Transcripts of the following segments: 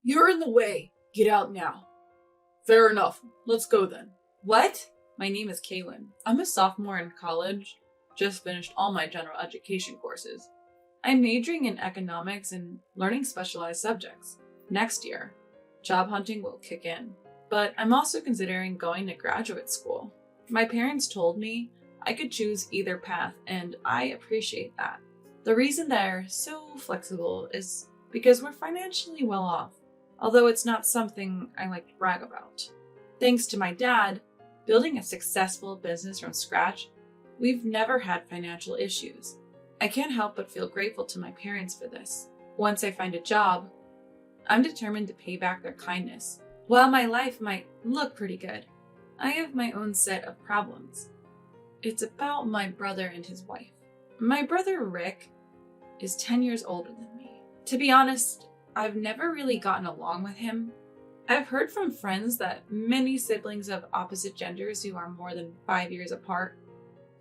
You're in the way. Get out now. Fair enough. Let's go then. What? My name is Kaylin. I'm a sophomore in college. Just finished all my general education courses. I'm majoring in economics and learning specialized subjects. Next year, job hunting will kick in. But I'm also considering going to graduate school. My parents told me I could choose either path, and I appreciate that. The reason they're so flexible is because we're financially well off, although it's not something I like to brag about. Thanks to my dad, building a successful business from scratch, we've never had financial issues. I can't help but feel grateful to my parents for this. Once I find a job, I'm determined to pay back their kindness. While my life might look pretty good, I have my own set of problems. It's about my brother and his wife. My brother Rick is 10 years older than me. To be honest, I've never really gotten along with him. I've heard from friends that many siblings of opposite genders who are more than 5 years apart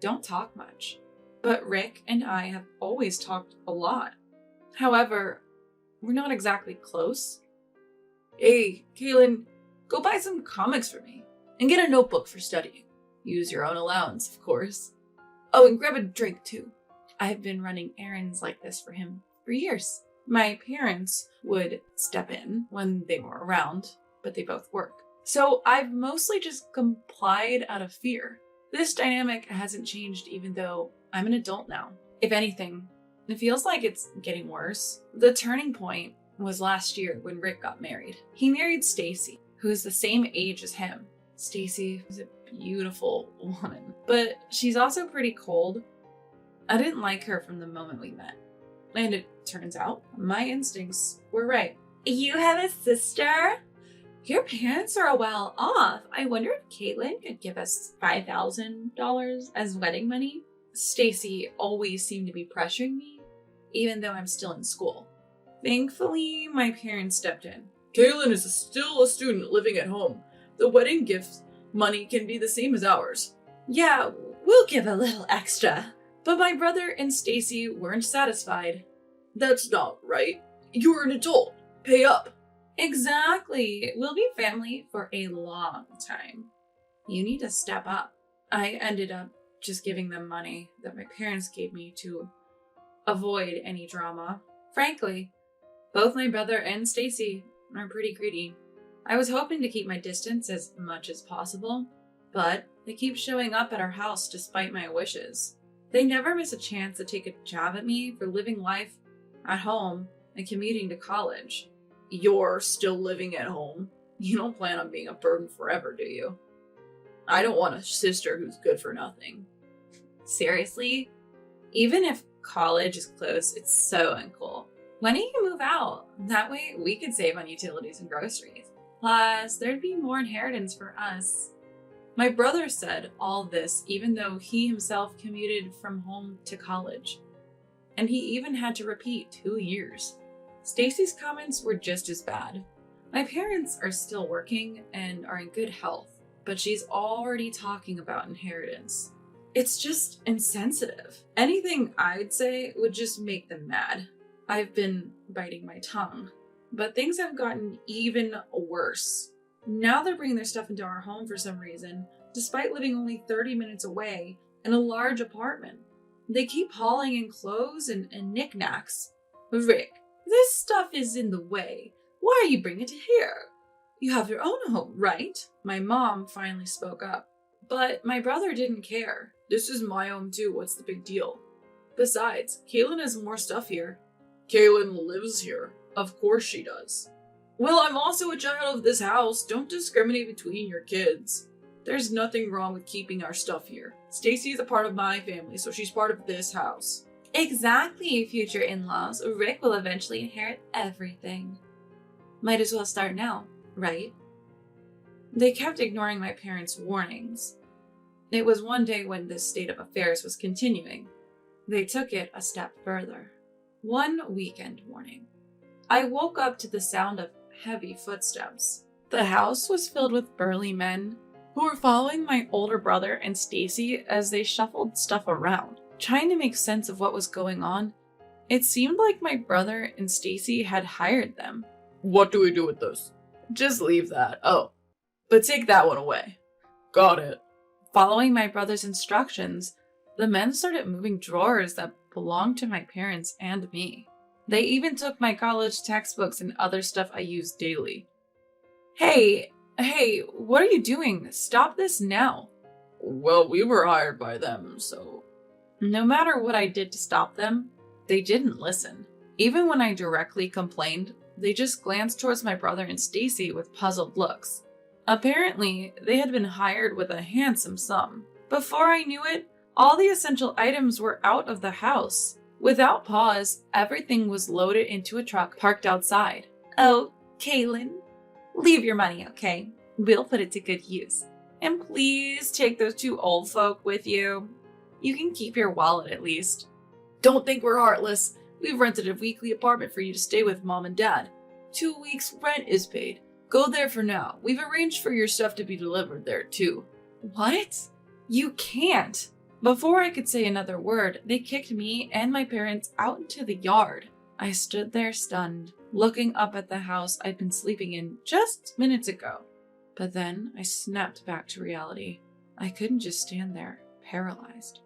don't talk much. But Rick and I have always talked a lot. However, we're not exactly close. Hey, Kaylin, go buy some comics for me and get a notebook for studying. Use your own allowance, of course. Oh, and grab a drink too. I've been running errands like this for him for years. My parents would step in when they were around, but they both work. So I've mostly just complied out of fear. This dynamic hasn't changed even though I'm an adult now. If anything, it feels like it's getting worse. The turning point was last year when Rick got married. He married Stacy, who is the same age as him. Stacy is a beautiful woman, but she's also pretty cold. I didn't like her from the moment we met. And it turns out my instincts were right. You have a sister? Your parents are well off. I wonder if Caitlin could give us $5,000 as wedding money. Stacy always seemed to be pressuring me, even though I'm still in school. Thankfully, my parents stepped in. Kaylin is still a student living at home. The wedding gift money can be the same as ours. Yeah, we'll give a little extra. But my brother and Stacy weren't satisfied. That's not right. You're an adult. Pay up. Exactly. We'll be family for a long time. You need to step up. I ended up just giving them money that my parents gave me to avoid any drama. Frankly, both my brother and Stacy are pretty greedy. I was hoping to keep my distance as much as possible, but they keep showing up at our house despite my wishes. They never miss a chance to take a jab at me for living life at home and commuting to college. You're still living at home? You don't plan on being a burden forever, do you? I don't want a sister who's good for nothing. Seriously? Even if college is close, it's so uncool. When do you move out? That way we could save on utilities and groceries. Plus, there'd be more inheritance for us. My brother said all this even though he himself commuted from home to college. And he even had to repeat 2 years. Stacy's comments were just as bad. My parents are still working and are in good health, but she's already talking about inheritance. It's just insensitive. Anything I'd say would just make them mad. I've been biting my tongue, but things have gotten even worse. Now they're bringing their stuff into our home for some reason, despite living only 30 minutes away in a large apartment. They keep hauling in clothes and knickknacks. Rick, this stuff is in the way. Why are you bringing it here? You have your own home, right? My mom finally spoke up, but my brother didn't care. This is my home too, what's the big deal? Besides, Kaylin has more stuff here. Kaylin lives here. Of course she does. Well, I'm also a child of this house. Don't discriminate between your kids. There's nothing wrong with keeping our stuff here. Stacy is a part of my family, so she's part of this house. Exactly, future in-laws. Rick will eventually inherit everything. Might as well start now, right? They kept ignoring my parents' warnings. It was one day when this state of affairs was continuing. They took it a step further. One weekend morning, I woke up to the sound of heavy footsteps. The house was filled with burly men who were following my older brother and Stacy as they shuffled stuff around, trying to make sense of what was going on. It seemed like my brother and Stacy had hired them. What do we do with this? Just leave that. Oh, but take that one away. Got it. Following my brother's instructions, the men started moving drawers that belonged to my parents and me. They even took my college textbooks and other stuff I use daily. Hey, what are you doing? Stop this now. Well, we were hired by them, so... No matter what I did to stop them, they didn't listen. Even when I directly complained, they just glanced towards my brother and Stacy with puzzled looks. Apparently, they had been hired with a handsome sum. Before I knew it, all the essential items were out of the house. Without pause, everything was loaded into a truck parked outside. Oh, Kaylin, leave your money, okay? We'll put it to good use. And please take those two old folk with you. You can keep your wallet at least. Don't think we're heartless. We've rented a weekly apartment for you to stay with Mom and Dad. 2 weeks' rent is paid. Go there for now. We've arranged for your stuff to be delivered there, too. What? You can't. Before I could say another word, they kicked me and my parents out into the yard. I stood there stunned, looking up at the house I'd been sleeping in just minutes ago. But then I snapped back to reality. I couldn't just stand there, paralyzed.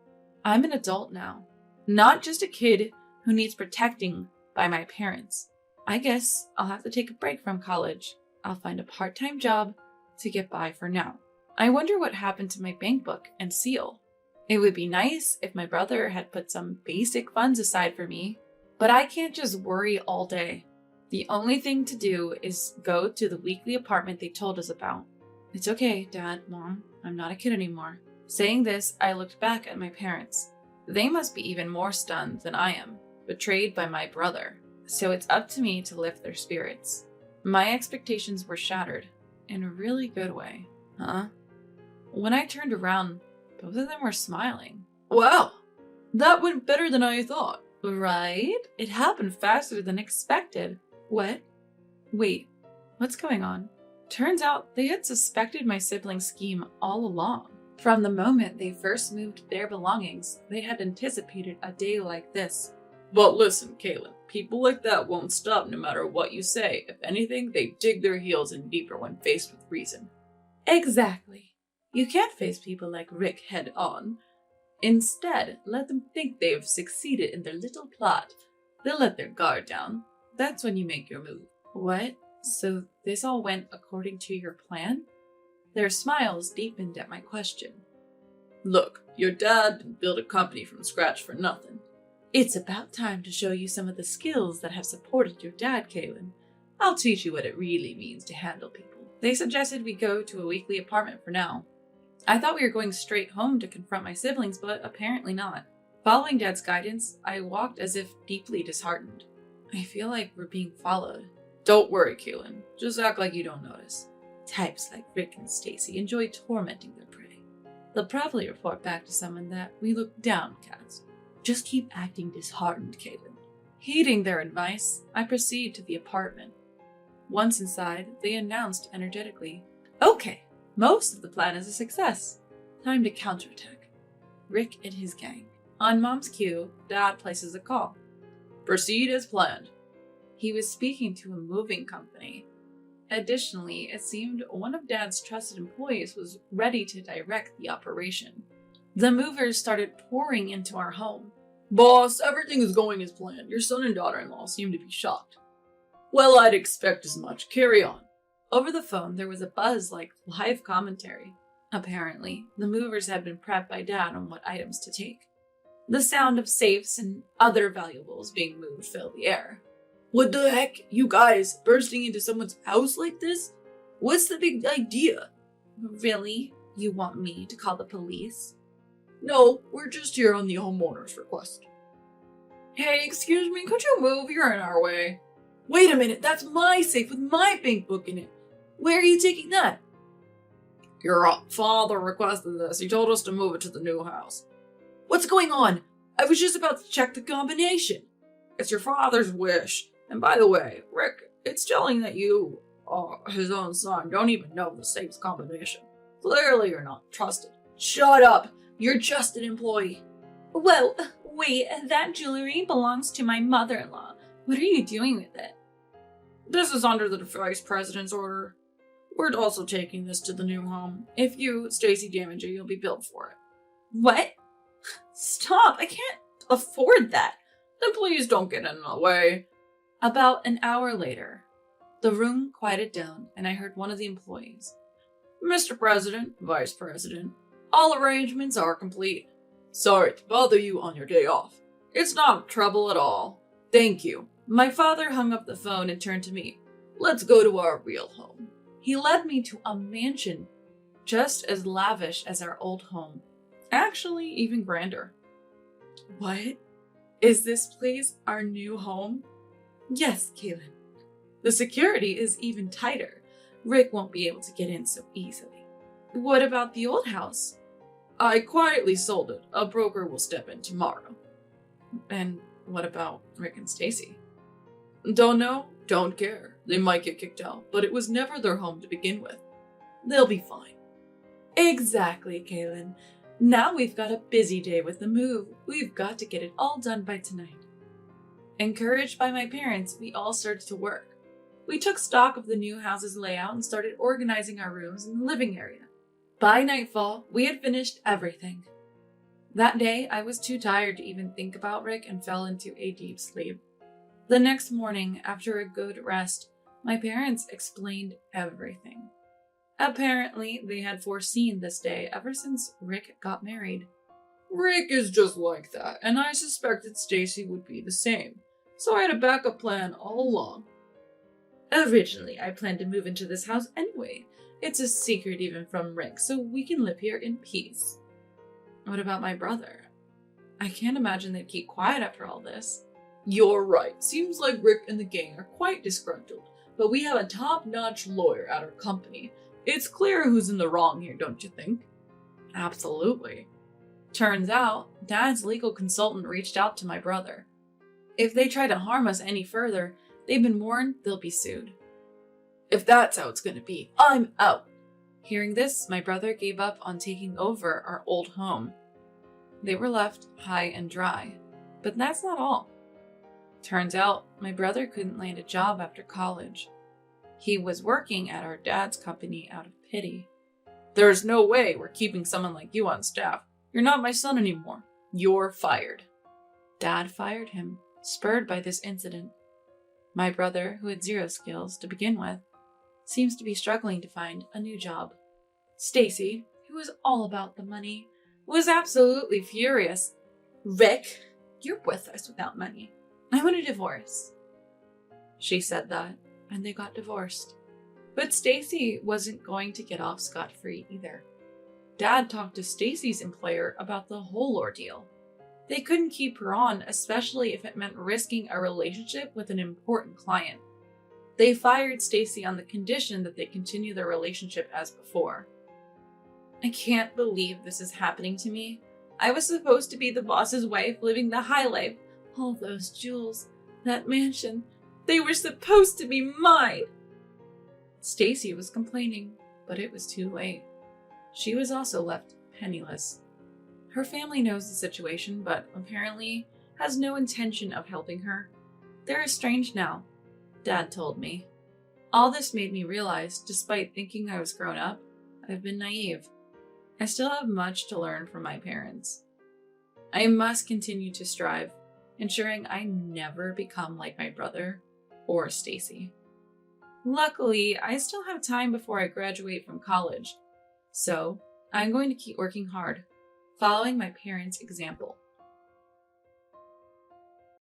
I'm an adult now, not just a kid who needs protecting by my parents. I guess I'll have to take a break from college. I'll find a part-time job to get by for now. I wonder what happened to my bank book and SIL. It would be nice if my brother had put some basic funds aside for me, but I can't just worry all day. The only thing to do is go to the weekly apartment they told us about. It's okay, Dad, Mom, I'm not a kid anymore. Saying this, I looked back at my parents. They must be even more stunned than I am, betrayed by my brother. So it's up to me to lift their spirits. My expectations were shattered, in a really good way. When I turned around, both of them were smiling. Wow, that went better than I thought. Right? It happened faster than expected. What? Wait, what's going on? Turns out they had suspected my siblings' scheme all along. From the moment they first moved their belongings, they had anticipated a day like this. But listen, Kaylin, people like that won't stop no matter what you say. If anything, they dig their heels in deeper when faced with reason. Exactly. You can't face people like Rick head on. Instead, let them think they've succeeded in their little plot. They'll let their guard down. That's when you make your move. What? So this all went according to your plan? Their smiles deepened at my question. Look, your dad didn't build a company from scratch for nothing. It's about time to show you some of the skills that have supported your dad, Kaylin. I'll teach you what it really means to handle people. They suggested we go to a weekly apartment for now. I thought we were going straight home to confront my siblings, but apparently not. Following Dad's guidance, I walked as if deeply disheartened. I feel like we're being followed. Don't worry, Kaylin. Just act like you don't notice. Types like Rick and Stacy enjoy tormenting their prey. They'll probably report back to someone that we look downcast. Just keep acting disheartened, Kaylin. Heeding their advice, I proceed to the apartment. Once inside, they announced energetically, "Okay, most of the plan is a success. Time to counterattack." Rick and his gang. On Mom's cue, Dad places a call. Proceed as planned. He was speaking to a moving company. Additionally, it seemed one of Dad's trusted employees was ready to direct the operation. The movers started pouring into our home. Boss, everything is going as planned. Your son and daughter-in-law seem to be shocked. Well, I'd expect as much. Carry on. Over the phone, there was a buzz like live commentary. Apparently, the movers had been prepped by Dad on what items to take. The sound of safes and other valuables being moved filled the air. What the heck? You guys bursting into someone's house like this? What's the big idea? Really? You want me to call the police? No, we're just here on the homeowner's request. Hey, excuse me, could you move? You're in our way. Wait a minute, that's my safe with my bank book in it. Where are you taking that? Your father requested this. He told us to move it to the new house. What's going on? I was just about to check the combination. It's your father's wish. And by the way, Rick, it's telling that you, his own son, don't even know the safe's combination. Clearly you're not trusted. Shut up! You're just an employee. Whoa, wait, that jewelry belongs to my mother-in-law. What are you doing with it? This is under the vice president's order. We're also taking this to the new home. If you, Stacy, damage it, you'll be billed for it. What? Stop! I can't afford that. Then please don't get in the way. About an hour later, the room quieted down and I heard one of the employees. Mr. President, Vice President, all arrangements are complete. Sorry to bother you on your day off. It's not trouble at all. Thank you. My father hung up the phone and turned to me. Let's go to our real home. He led me to a mansion, just as lavish as our old home. Actually, even grander. What? Is this place our new home? Yes, Kaylin. The security is even tighter. Rick won't be able to get in so easily. What about the old house? I quietly sold it. A broker will step in tomorrow. And what about Rick and Stacy? Don't know, don't care. They might get kicked out, but it was never their home to begin with. They'll be fine. Exactly, Kaylin. Now we've got a busy day with the move. We've got to get it all done by tonight. Encouraged by my parents, we all started to work. We took stock of the new house's layout and started organizing our rooms in the living area. By nightfall, we had finished everything. That day, I was too tired to even think about Rick and fell into a deep sleep. The next morning, after a good rest, my parents explained everything. Apparently, they had foreseen this day ever since Rick got married. Rick is just like that, and I suspected Stacy would be the same, so I had a backup plan all along. Originally, I planned to move into this house anyway. It's a secret even from Rick, so we can live here in peace. What about my brother? I can't imagine they'd keep quiet after all this. You're right. Seems like Rick and the gang are quite disgruntled, but we have a top-notch lawyer at our company. It's clear who's in the wrong here, don't you think? Absolutely. Turns out, Dad's legal consultant reached out to my brother. If they try to harm us any further, they've been warned they'll be sued. If that's how it's gonna be, I'm out. Hearing this, my brother gave up on taking over our old home. They were left high and dry. But that's not all. Turns out, my brother couldn't land a job after college. He was working at our dad's company out of pity. There's no way we're keeping someone like you on staff. You're not my son anymore. You're fired. Dad fired him, spurred by this incident. My brother, who had zero skills to begin with, seems to be struggling to find a new job. Stacy, who was all about the money, was absolutely furious. Rick, you're worthless without money. I want a divorce. She said that, and they got divorced. But Stacy wasn't going to get off scot-free either. Dad talked to Stacy's employer about the whole ordeal. They couldn't keep her on, especially if it meant risking a relationship with an important client. They fired Stacy on the condition that they continue their relationship as before. I can't believe this is happening to me. I was supposed to be the boss's wife living the high life. All those jewels, that mansion, they were supposed to be mine. Stacy was complaining, but it was too late. She was also left penniless. Her family knows the situation, but apparently has no intention of helping her. They're estranged now, Dad told me. All this made me realize, despite thinking I was grown up, I've been naive. I still have much to learn from my parents. I must continue to strive, ensuring I never become like my brother or Stacy. Luckily, I still have time before I graduate from college, so I'm going to keep working hard, following my parents' example.